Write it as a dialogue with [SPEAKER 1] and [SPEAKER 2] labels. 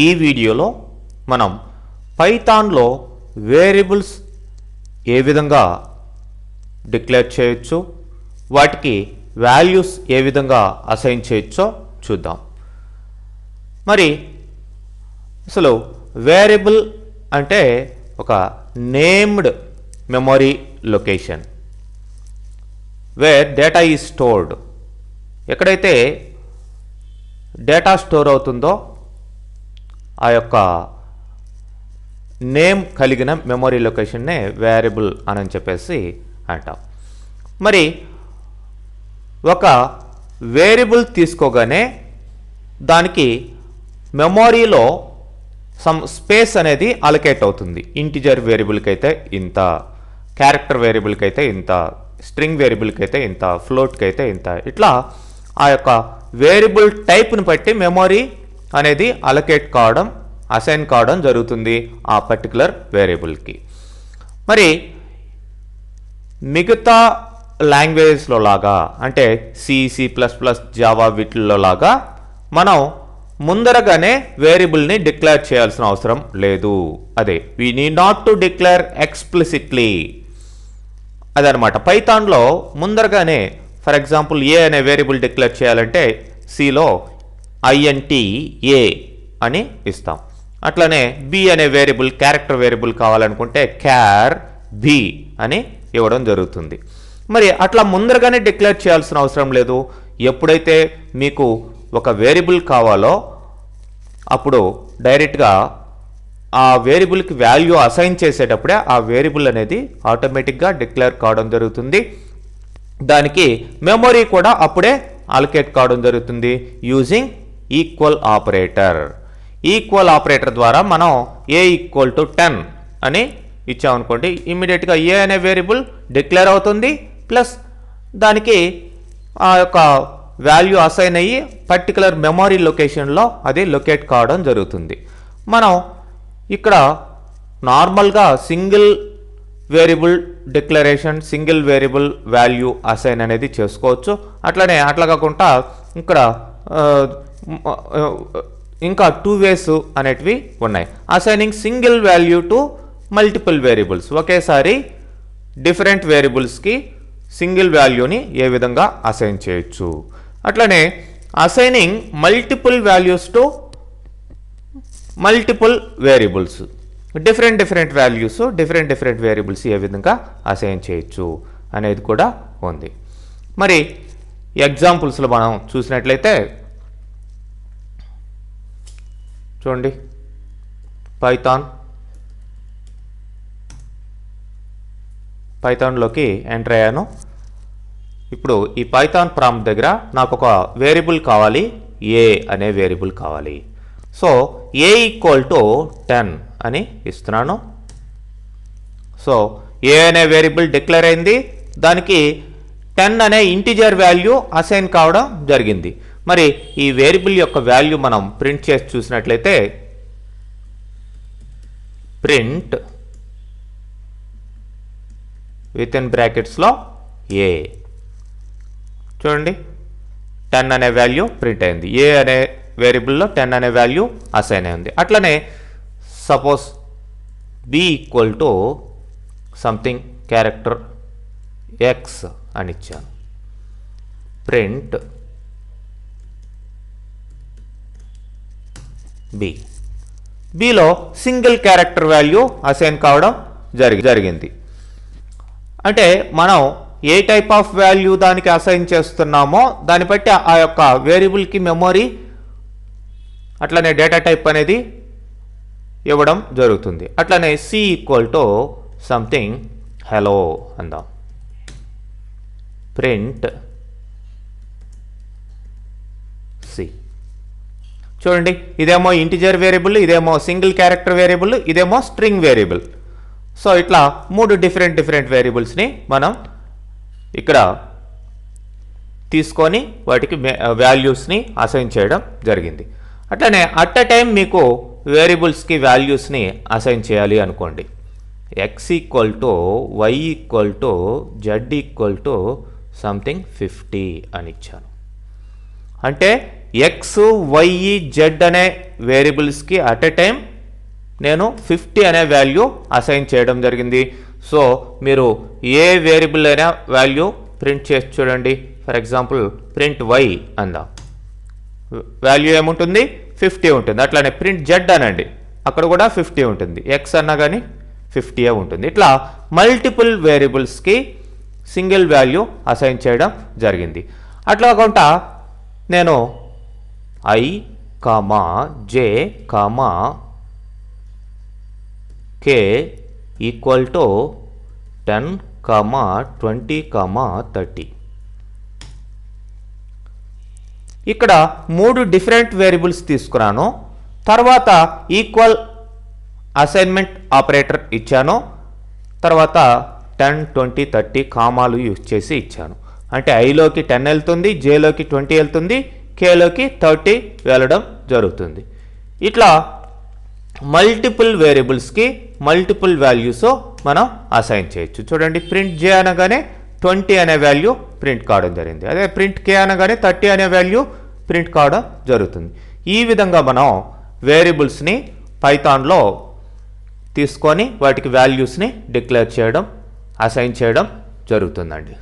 [SPEAKER 1] ఈ వీడియోలో మనం పైథాన్లో వేరియబుల్స్ ఏ విధంగా డిక్లేర్ చేయొచ్చు, వాటికి వాల్యూస్ ఏ విధంగా అసైన్ చేయొచ్చో చూద్దాం. మరి అసలు వేరియబుల్ అంటే ఒక named memory location where data is stored. ఎక్కడైతే డేటా స్టోర్ అవుతుందో ఆ యొక్క నేమ్ కలిగిన మెమరీ లొకేషన్నే వేరియబుల్ అని చెప్పేసి అంటాం. మరి ఒక వేరియబుల్ తీసుకోగానే దానికి మెమరీలో సమ్ స్పేస్ అనేది అలొకేట్ అవుతుంది. ఇంటిజర్ వేరియబుల్కి అయితే ఇంత, క్యారెక్టర్ వేరియబుల్కి అయితే ఇంత, స్ట్రింగ్ వేరియబుల్కి అయితే ఇంత, ఫ్లోట్కి అయితే ఇంత, ఇట్లా ఆ యొక్క వేరియబుల్ టైప్ని బట్టి మెమరీ అనేది అలొకేట్ కావడం, అసైన్ కావడం జరుగుతుంది ఆ పర్టికులర్ వేరియబుల్కి. మరి మిగతా లాంగ్వేజెస్లో లాగా అంటే సి++, జావా వీటిల్లో లాగా మనం ముందరగానే వేరియబుల్ని డిక్లేర్ చేయాల్సిన అవసరం లేదు. అదే we need not to declare explicitly అదనమాట. పైథాన్లో ముందరగానే ఫర్ ఎగ్జాంపుల్ ఏ అనే వేరియబుల్ డిక్లేర్ చేయాలంటే సిలో int a అని ఇస్తాం. అట్లనే బి అనే వేరియబుల్, క్యారెక్టర్ వేరియబుల్ కావాలనుకుంటే char b అని ఇవ్వడం జరుగుతుంది. మరి అట్లా ముందరగానే డిక్లేర్ చేయాల్సిన అవసరం లేదు. ఎప్పుడైతే మీకు ఒక వేరియబుల్ కావాలో అప్పుడు డైరెక్ట్గా ఆ వేరియబుల్కి వాల్యూ అసైన్ చేసేటప్పుడే ఆ వేరియబుల్ అనేది ఆటోమేటిక్గా డిక్లేర్ కావడం జరుగుతుంది. దానికి మెమరీ కూడా అప్పుడే అలొకేట్ కావడం జరుగుతుంది using equal operator. Equal operator ద్వారా మనం a = 10 అని ఇచ్చామనుకోండి, ఇమ్మీడియట్గా ఏ అనే వేరియబుల్ డిక్లేర్ అవుతుంది, ప్లస్ దానికి ఆ యొక్క వాల్యూ అసైన్ అయ్యి పర్టికులర్ మెమరీ లొకేషన్లో అది లొకేట్ కావడం జరుగుతుంది. మనం ఇక్కడ నార్మల్గా single variable declaration, single variable value assign అనేది చేసుకోవచ్చు. అట్లా కాకుండా ఇక్కడ ఇంకా 2 వేస్ అనేటివి ఉన్నాయి. Assigning single value to multiple variables, ఒకేసారి డిఫరెంట్ వేరియబుల్స్కి సింగిల్ వాల్యూని ఏ విధంగా అసైన్ చేయొచ్చు. అట్లనే assigning multiple values to multiple variables, different values different variables ఏ విధంగా అసైన్ చేయొచ్చు అనేది కూడా ఉంది. మరి ఎగ్జాంపుల్స్లో మనం చూసినట్లయితే చూడండి, పైథాన్లోకి ఎంటర్ అయ్యాను. ఇప్పుడు ఈ పైథాన్ ప్రాంప్ట్ దగ్గర నాకు ఒక వేరియబుల్ కావాలి, ఏ అనే వేరియబుల్ కావాలి. సో a = 10 అని ఇస్తున్నాను. సో ఏ అనే వేరియబుల్ డిక్లేర్ అయింది, దానికి 10 అనే ఇంటిజర్ వాల్యూ అసైన్ కావడం జరిగింది. మరి ఈ వేరియబుల్ యొక్క వాల్యూ మనం ప్రింట్ చేసి చూసినట్లయితే ప్రింట్ విత్ ఇన్ బ్రాకెట్స్లో a, చూడండి 10 అనే వాల్యూ ప్రింట్ అయింది. ఏ అనే వేరియబుల్లో 10 అనే వాల్యూ అసైన్ అయింది. అట్లనే suppose b = something character x అని ఇచ్చాను. Print below single character value assign కావడం జరిగింది. అంటే మనం ఏ టైప్ ఆఫ్ వాల్యూ దానికి అసైన్ చేస్తున్నామో దాన్ని బట్టి ఆ యొక్క వేరియబుల్కి మెమరీ అట్లనే డేటా టైప్ అనేది ఇవ్వడం జరుగుతుంది. అట్లనే c = సంథింగ్ హెలో అందాం. Print c. చూడండి, ఇదేమో ఇంటిజర్ వేరియబుల్, ఇదేమో సింగిల్ క్యారెక్టర్ వేరియబుల్, ఇదేమో స్ట్రింగ్ వేరియబుల్. సో ఇట్లా 3 డిఫరెంట్ వేరియబుల్స్ని మనం ఇక్కడ తీసుకొని వాటికి వాల్యూస్ని అసైన్ చేయడం జరిగింది. అట్లనే అట్ ఎ టైం మీకు వేరియబుల్స్కి వాల్యూస్ని అసైన్ చేయాలి అనుకోండి, x = y = z = సంథింగ్ 50 అని ఇచ్చాను. అంటే ఎక్స్ వై జెడ్ అనే వేరియబుల్స్కి అట్ ఎ టైం నేను 50 అనే వాల్యూ అసైన్ చేయడం జరిగింది. సో మీరు ఏ వేరియబుల్ అయినా వాల్యూ ప్రింట్ చేసి చూడండి. ఫర్ ఎగ్జాంపుల్ ప్రింట్ వై అందాం, వాల్యూ ఏముంటుంది 50 ఉంటుంది. అట్లానే ప్రింట్ జెడ్ అనండి, అక్కడ కూడా 50 ఉంటుంది. ఎక్స్ అన్నా కానీ 50 ఉంటుంది. ఇట్లా మల్టిపుల్ వేరియబుల్స్కి సింగిల్ వాల్యూ అసైన్ చేయడం జరిగింది. అట్లా కాకుండా నేను I comma J comma K equal to 10, 20, 30 ఇక్కడ 3 డిఫరెంట్ వేరియబుల్స్ తీసుకున్నాను. తర్వాత ఈక్వల్ అసైన్మెంట్ ఆపరేటర్ ఇచ్చాను. తర్వాత 10, 20, 30 కామాలు యూజ్ చేసి ఇచ్చాను. అంటే ఐలోకి 10 వెళ్తుంది, జేలోకి 20 వెళ్తుంది, కేలోకి 30 వెళ్ళడం జరుగుతుంది. ఇట్లా మల్టిపుల్ వేరియబుల్స్కి మల్టిపుల్ వాల్యూస్ మనం అసైన్ చేయొచ్చు. చూడండి, ప్రింట్ జే అనగానే 20 అనే వాల్యూ ప్రింట్ కావడం జరిగింది. అదే ప్రింట్ కే అనగానే 30 అనే వాల్యూ ప్రింట్ కావడం జరుగుతుంది. ఈ విధంగా మనం వేరియబుల్స్ని పైథాన్లో తీసుకొని వాటికి వాల్యూస్ని డిక్లేర్ చేయడం, అసైన్ చేయడం జరుగుతుందండి.